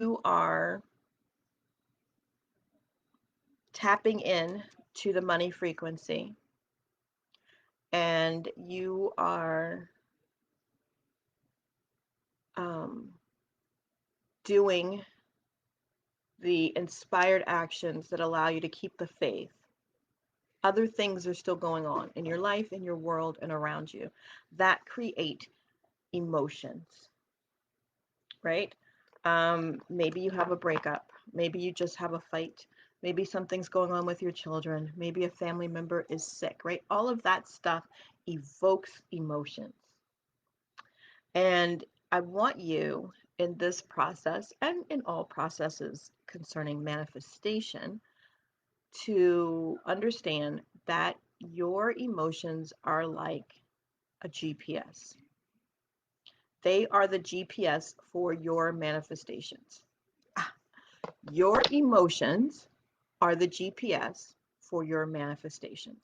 you are tapping in to the money frequency and you are um, doing the inspired actions that allow you to keep the faith, other things are still going on in your life, in your world, and around you that create emotions, right? Maybe you have a breakup. Maybe you just have a fight. Maybe something's going on with your children. Maybe a family member is sick, right? All of that stuff evokes emotions. And I want you in this process and in all processes concerning manifestation to understand that your emotions are like a GPS. They are the GPS for your manifestations. Your emotions are the GPS for your manifestations.